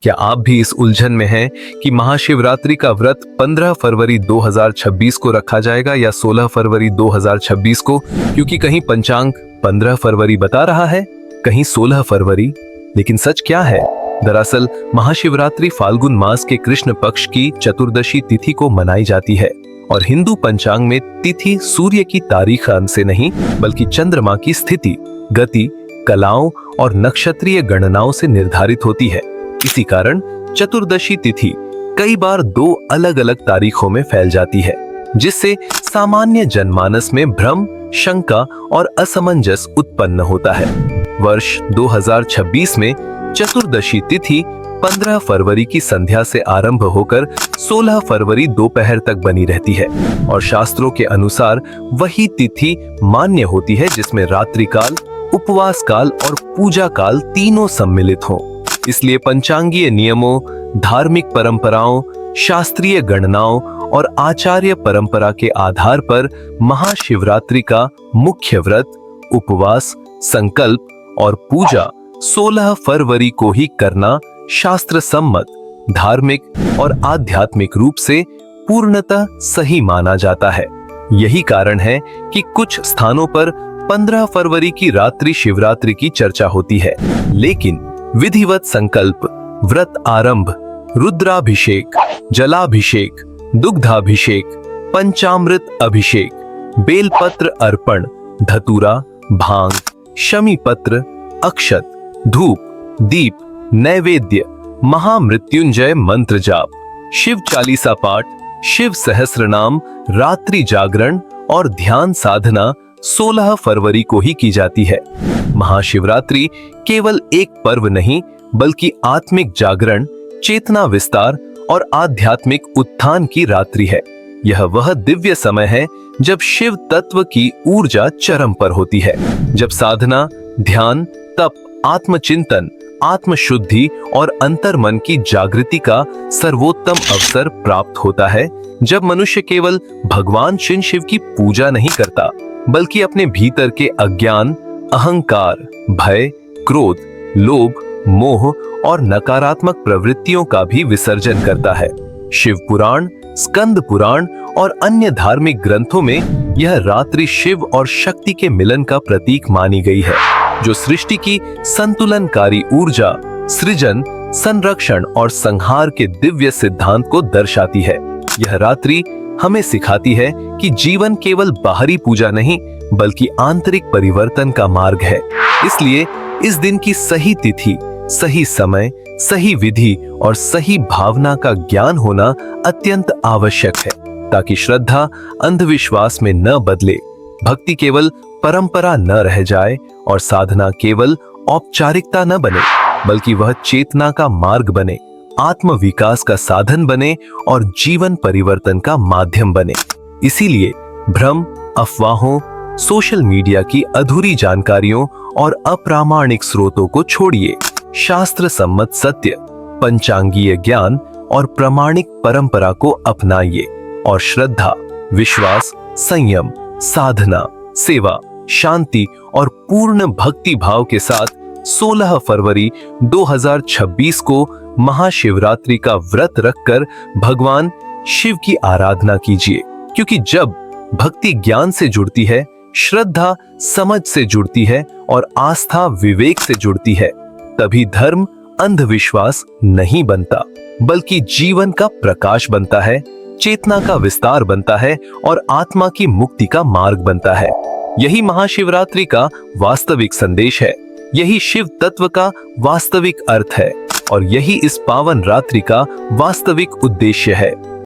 क्या आप भी इस उलझन में हैं कि महाशिवरात्रि का व्रत 15 फरवरी 2026 को रखा जाएगा या 16 फरवरी 2026 को, क्योंकि कहीं पंचांग 15 फरवरी बता रहा है, कहीं 16 फरवरी। लेकिन सच क्या है? दरअसल महाशिवरात्रि फाल्गुन मास के कृष्ण पक्ष की चतुर्दशी तिथि को मनाई जाती है और हिंदू पंचांग में तिथि सूर्य की तारीख से नहीं बल्कि चंद्रमा की स्थिति, गति, कलाओं और नक्षत्रीय गणनाओं से निर्धारित होती है। इसी कारण चतुर्दशी तिथि कई बार दो अलग अलग तारीखों में फैल जाती है, जिससे सामान्य जनमानस में भ्रम, शंका और असमंजस उत्पन्न होता है। वर्ष 2026 में चतुर्दशी तिथि 15 फरवरी की संध्या से आरंभ होकर 16 फरवरी दोपहर तक बनी रहती है और शास्त्रों के अनुसार वही तिथि मान्य होती है जिसमें रात्रि काल, उपवास काल और पूजा काल तीनों सम्मिलित हों। इसलिए पंचांगीय नियमों, धार्मिक परंपराओं, शास्त्रीय गणनाओं और आचार्य परंपरा के आधार पर महाशिवरात्रि का मुख्य व्रत, उपवास, संकल्प और पूजा 16 फरवरी को ही करना शास्त्र सम्मत, धार्मिक और आध्यात्मिक रूप से पूर्णतः सही माना जाता है। यही कारण है कि कुछ स्थानों पर 15 फरवरी की रात्रि शिवरात्रि की चर्चा होती है, लेकिन विधिवत संकल्प, व्रत आरंभ, रुद्राभिषेक, जलाभिषेक, दुग्धाभिषेक, पंचामृत अभिषेक, बेलपत्र अर्पण, धतूरा, भांग, शमी पत्र, अक्षत, धूप, दीप, नैवेद्य, महामृत्युंजय मंत्र जाप, शिव चालीसा पाठ, शिव सहस्रनाम, रात्रि जागरण और ध्यान साधना 16 फरवरी को ही की जाती है। महाशिवरात्रि केवल एक पर्व नहीं बल्कि आत्मिक जागरण, चेतना विस्तार और आध्यात्मिक उत्थान की रात्रि है। यह वह दिव्य समय है जब शिव तत्व की ऊर्जा चरम पर होती है, जब साधना, ध्यान, तप, आत्मचिंतन, आत्मशुद्धि और अंतर्मन की जागृति का सर्वोत्तम अवसर प्राप्त होता है, जब मनुष्य केवल भगवान शिव की पूजा नहीं करता बल्कि अपने भीतर के अज्ञान, अहंकार, भय, क्रोध, लोभ, मोह और नकारात्मक प्रवृत्तियों का भी विसर्जन करता है। शिव पुराण, स्कंद पुराण और अन्य धार्मिक ग्रंथों में यह रात्रि शिव और शक्ति के मिलन का प्रतीक मानी गई है, जो सृष्टि की संतुलनकारी ऊर्जा, सृजन, संरक्षण और संहार के दिव्य सिद्धांत को दर्शाती है। यह रात्रि हमें सिखाती है कि जीवन केवल बाहरी पूजा नहीं बल्कि आंतरिक परिवर्तन का मार्ग है। इसलिए इस दिन की सही तिथि, सही समय, सही विधि और सही भावना का ज्ञान होना अत्यंत आवश्यक है, ताकि श्रद्धा अंधविश्वास में न बदले, भक्ति केवल परंपरा न रह जाए और साधना केवल औपचारिकता न बने, बल्कि वह चेतना का मार्ग बने, आत्म विकास का साधन बने और जीवन परिवर्तन का माध्यम बने। इसीलिए भ्रम, अफवाहों, सोशल मीडिया की अधूरी जानकारियों और अप्रामाणिक स्रोतों को छोड़िए। शास्त्र सम्मत सत्य, पंचांगीय ज्ञान और प्रामाणिक परंपरा को अपनाइए और श्रद्धा, विश्वास, संयम, साधना, सेवा, शांति और पूर्ण भक्ति भाव के साथ 16 फरवरी 2026 को महाशिवरात्रि का व्रत रखकर भगवान शिव की आराधना कीजिए, क्योंकि जब भक्ति ज्ञान से जुड़ती है, श्रद्धा समझ से जुड़ती है और आस्था विवेक से जुड़ती है, तभी धर्म अंधविश्वास नहीं बनता बल्कि जीवन का प्रकाश बनता है, चेतना का विस्तार बनता है और आत्मा की मुक्ति का मार्ग बनता है। यही महाशिवरात्रि का वास्तविक संदेश है, यही शिव तत्व का वास्तविक अर्थ है और यही इस पावन रात्रि का वास्तविक उद्देश्य है।